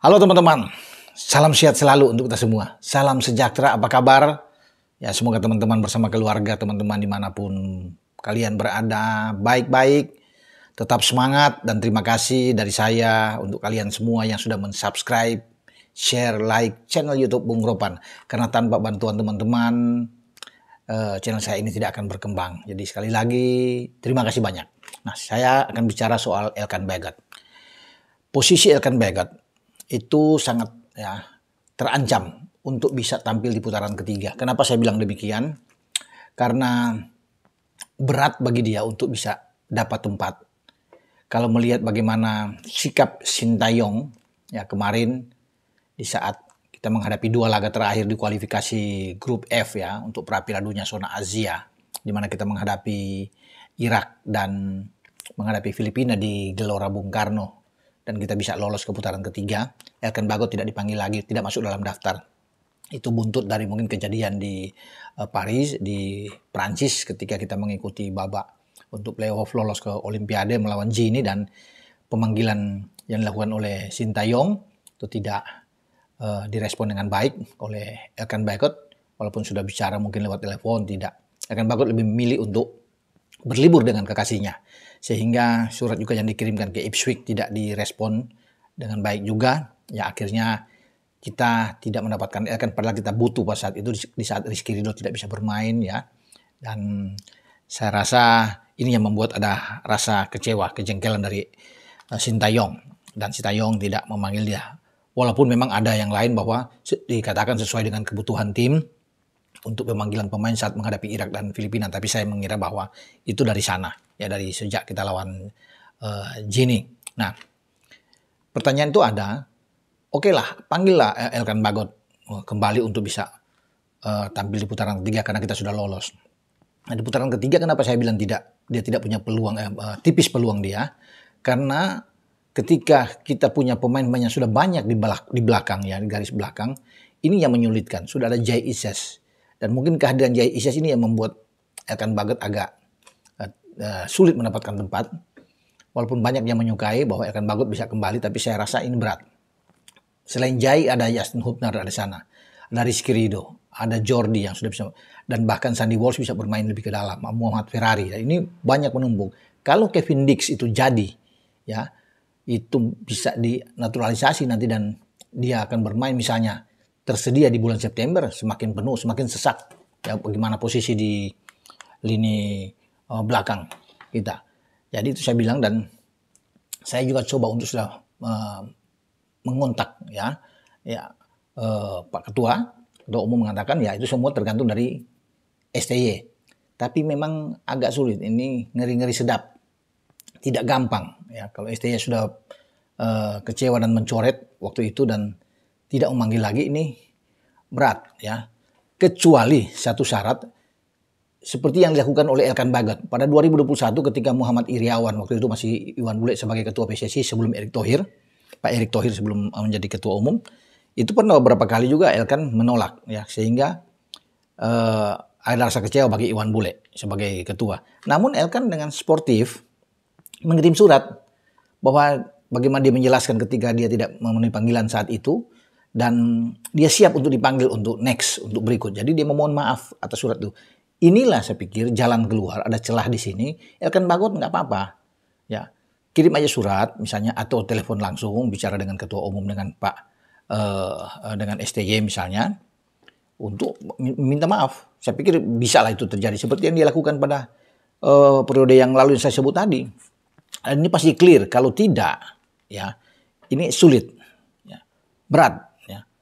Halo teman-teman, salam sehat selalu untuk kita semua. Salam sejahtera, apa kabar? Ya semoga teman-teman bersama keluarga, teman-teman dimanapun kalian berada, baik-baik, tetap semangat dan terima kasih dari saya untuk kalian semua yang sudah mensubscribe, share, like channel YouTube Bung Ropan. Karena tanpa bantuan teman-teman, channel saya ini tidak akan berkembang. Jadi sekali lagi, terima kasih banyak. Nah, saya akan bicara soal Elkan Bagot. Posisi Elkan Bagot itu sangat terancam untuk bisa tampil di putaran ketiga. Kenapa saya bilang demikian? Karena berat bagi dia untuk bisa dapat tempat. Kalau melihat bagaimana sikap Sintayong ya kemarin di saat kita menghadapi dua laga terakhir di kualifikasi grup F ya untuk Piala Dunia zona Asia, di mana kita menghadapi Irak dan menghadapi Filipina di Gelora Bung Karno. Dan kita bisa lolos ke putaran ketiga, Elkan Bagot tidak dipanggil lagi, tidak masuk dalam daftar. Itu buntut dari mungkin kejadian di Paris, di Prancis ketika kita mengikuti babak untuk playoff lolos ke Olimpiade melawan Gini, dan pemanggilan yang dilakukan oleh Sintayong itu tidak direspon dengan baik oleh Elkan Bagot, walaupun sudah bicara mungkin lewat telepon, tidak. Elkan Bagot lebih memilih untuk berlibur dengan kekasihnya, sehingga surat juga yang dikirimkan ke Ipswich tidak direspon dengan baik juga. Ya akhirnya kita tidak mendapatkan Elkan, padahal kita butuh pada saat itu di saat Rizky Ridho tidak bisa bermain ya. Dan saya rasa ini yang membuat ada rasa kecewa, kejengkelan dari Sintayong, dan Sintayong tidak memanggil dia. Walaupun memang ada yang lain bahwa dikatakan sesuai dengan kebutuhan tim untuk pemanggilan pemain saat menghadapi Irak dan Filipina, tapi saya mengira bahwa itu dari sana ya, dari sejak kita lawan Gini. Nah, pertanyaan itu ada, oke lah, panggillah Elkan Bagot kembali untuk bisa tampil di putaran ketiga karena kita sudah lolos. Nah, di putaran ketiga kenapa saya bilang tidak, dia tidak punya peluang, tipis peluang dia, karena ketika kita punya pemain-pemain yang sudah banyak di belakang ya, di garis belakang, ini yang menyulitkan. Sudah ada Jai Ises. Dan mungkin kehadiran Jai Ises ini yang membuat Elkan Bagot agak sulit mendapatkan tempat. Walaupun banyak yang menyukai bahwa Elkan Bagot bisa kembali, tapi saya rasa ini berat. Selain Jai ada Justin Hubner ada sana, ada Rizky Ridho, ada Jordi yang sudah bisa, dan bahkan Sandy Walsh bisa bermain lebih ke dalam, Muhammad Ferrari. Dan ini banyak menumpuk. Kalau Kevin Dix itu jadi, ya itu bisa dinaturalisasi nanti dan dia akan bermain misalnya tersedia di bulan September, semakin penuh, semakin sesak ya bagaimana posisi di lini belakang kita. Jadi itu saya bilang, dan saya juga coba untuk sudah mengontak Pak Ketua Umum mengatakan ya itu semua tergantung dari STY. Tapi memang agak sulit, ini ngeri-ngeri sedap, tidak gampang ya kalau STY sudah kecewa dan mencoret waktu itu dan tidak memanggil lagi, ini berat ya. Kecuali satu syarat seperti yang dilakukan oleh Elkan Bagot pada 2021 ketika Muhammad Iriawan, waktu itu masih Iwan Bule sebagai ketua PSSI sebelum Pak Erick Thohir sebelum menjadi ketua umum, itu pernah beberapa kali juga Elkan menolak ya, sehingga ada rasa kecewa bagi Iwan Bule sebagai ketua. Namun Elkan dengan sportif mengirim surat bahwa bagaimana dia menjelaskan ketika dia tidak memenuhi panggilan saat itu, dan dia siap untuk dipanggil untuk next, untuk berikut. Jadi dia memohon maaf atas surat itu. Inilah saya pikir jalan keluar, ada celah di sini. Elkan Bagot nggak apa-apa, ya kirim aja surat misalnya atau telepon langsung bicara dengan ketua umum, dengan Pak dengan STY misalnya untuk minta maaf. Saya pikir bisa lah itu terjadi seperti yang dia lakukan pada periode yang lalu yang saya sebut tadi. Ini pasti clear. Kalau tidak, ya ini sulit, ya, berat.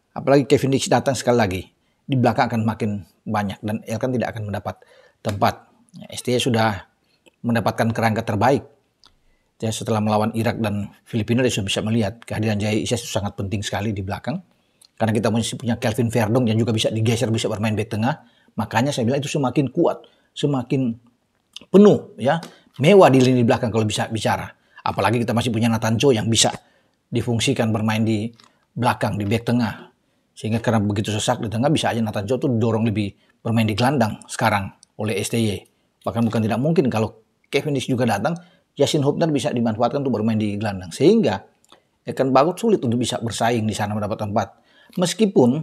Apalagi Kevin Dix datang sekali lagi, di belakang akan makin banyak dan Elkan tidak akan mendapat tempat. STY sudah mendapatkan kerangka terbaik. Ya, setelah melawan Irak dan Filipina dia sudah bisa melihat kehadiran Jai Ises itu sangat penting sekali di belakang. Karena kita masih punya Kelvin Verdong yang juga bisa digeser, bisa bermain bek tengah. Makanya saya bilang itu semakin kuat, semakin penuh, ya mewah di lini belakang kalau bisa bicara. Apalagi kita masih punya Nathan Cho yang bisa difungsikan bermain di belakang, di bek tengah. Sehingga karena begitu sesak di tengah bisa aja Nathan Cho tuh dorong lebih bermain di gelandang sekarang oleh STY. Bahkan bukan tidak mungkin kalau Kevin Dix juga datang, Justin Hubner bisa dimanfaatkan untuk bermain di gelandang. Sehingga Elkan Bagot sulit untuk bisa bersaing di sana mendapat tempat. Meskipun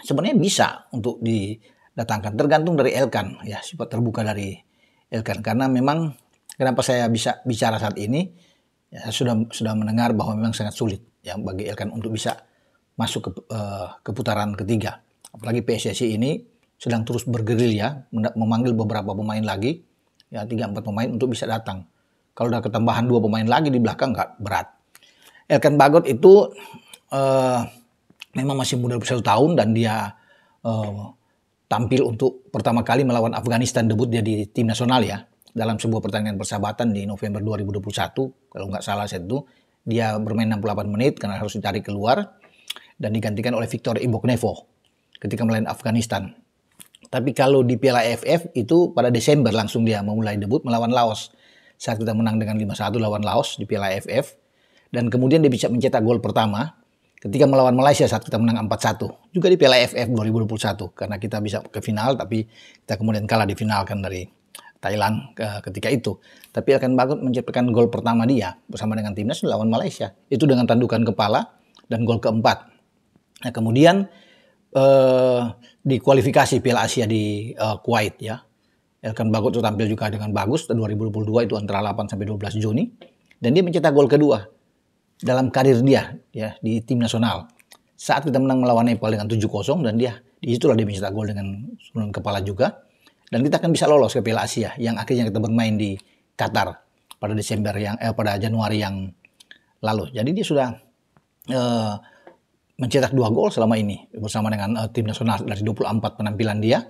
sebenarnya bisa untuk didatangkan, tergantung dari Elkan ya, sifat terbuka dari Elkan. Karena memang kenapa saya bisa bicara saat ini, ya, sudah mendengar bahwa memang sangat sulit ya bagi Elkan untuk bisa masuk ke putaran ketiga. Apalagi PSSI ini sedang terus bergerilya memanggil beberapa pemain lagi, ya 3-4 pemain untuk bisa datang. Kalau udah ketambahan 2 pemain lagi di belakang nggak berat. Elkan Bagot itu memang masih muda 1 tahun dan dia tampil untuk pertama kali melawan Afghanistan, debut dia di tim nasional ya, dalam sebuah pertandingan persahabatan di November 2021, kalau nggak salah saat itu. Dia bermain 68 menit karena harus ditarik keluar dan digantikan oleh Victor Igboknevo ketika melawan Afghanistan. Tapi kalau di Piala AFF itu pada Desember langsung dia memulai debut melawan Laos. Saat kita menang dengan 5-1 lawan Laos di Piala AFF. Dan kemudian dia bisa mencetak gol pertama ketika melawan Malaysia saat kita menang 4-1. Juga di Piala AFF 2021. Karena kita bisa ke final tapi kita kemudian kalah di final kan dari Thailand ketika itu. Tapi Elkan Bagot menciptakan gol pertama dia bersama dengan timnas melawan Malaysia. Itu dengan tandukan kepala dan gol keempat. Nah kemudian di kualifikasi Piala Asia di Kuwait ya, Elkan Bagot itu tampil juga dengan bagus. 2022 itu antara 8 sampai 12 Juni. Dan dia mencetak gol kedua dalam karir dia ya di tim nasional. Saat kita menang melawan Nepal dengan 7-0 dan disitulah dia mencetak gol dengan tandukan kepala juga. Dan kita akan bisa lolos ke Piala Asia yang akhirnya kita bermain di Qatar pada pada Januari yang lalu. Jadi dia sudah mencetak 2 gol selama ini bersama dengan tim nasional dari 24 penampilan dia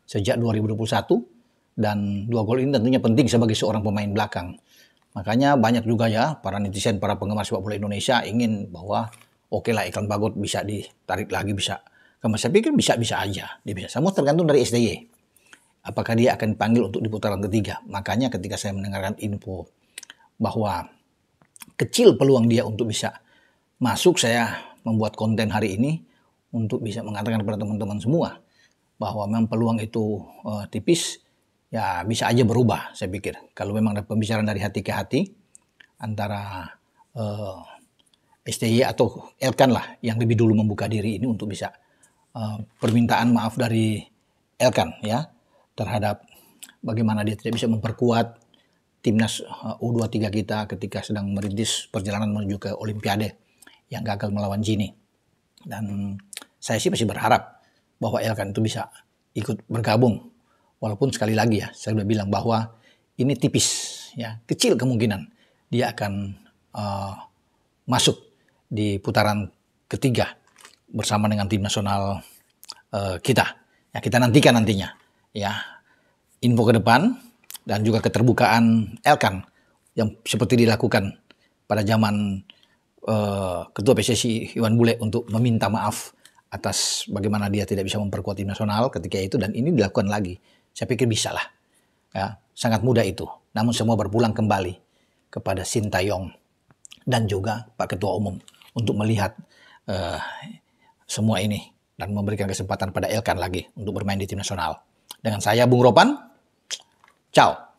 sejak 2021, dan 2 gol ini tentunya penting sebagai seorang pemain belakang. Makanya banyak juga ya para netizen, para penggemar sepak bola Indonesia ingin bahwa oke lah Elkan Bagot bisa ditarik lagi, bisa. Saya pikir bisa aja, dia bisa. Semua tergantung dari SDY. Apakah dia akan dipanggil untuk di putaran ketiga. Makanya ketika saya mendengarkan info bahwa kecil peluang dia untuk bisa masuk, saya membuat konten hari ini untuk bisa mengatakan kepada teman-teman semua bahwa memang peluang itu tipis, ya bisa aja berubah saya pikir. Kalau memang ada pembicaraan dari hati ke hati antara STY atau Elkan lah yang lebih dulu membuka diri ini untuk bisa permintaan maaf dari Elkan ya, terhadap bagaimana dia tidak bisa memperkuat timnas U23 kita ketika sedang merintis perjalanan menuju ke Olimpiade yang gagal melawan Gini. Dan saya sih masih berharap bahwa Elkan itu bisa ikut bergabung. Walaupun sekali lagi ya, saya sudah bilang bahwa ini tipis, ya kecil kemungkinan dia akan masuk di putaran ketiga bersama dengan tim nasional kita. Ya, kita nantikan nantinya. Ya, info ke depan dan juga keterbukaan Elkan yang seperti dilakukan pada zaman Ketua PSSI Iwan Bule untuk meminta maaf atas bagaimana dia tidak bisa memperkuat tim nasional ketika itu, dan ini dilakukan lagi. Saya pikir bisa lah. Ya, sangat mudah itu. Namun semua berpulang kembali kepada Sintayong dan juga Pak Ketua Umum untuk melihat semua ini dan memberikan kesempatan pada Elkan lagi untuk bermain di tim nasional. Dengan saya Bung Ropan, ciao.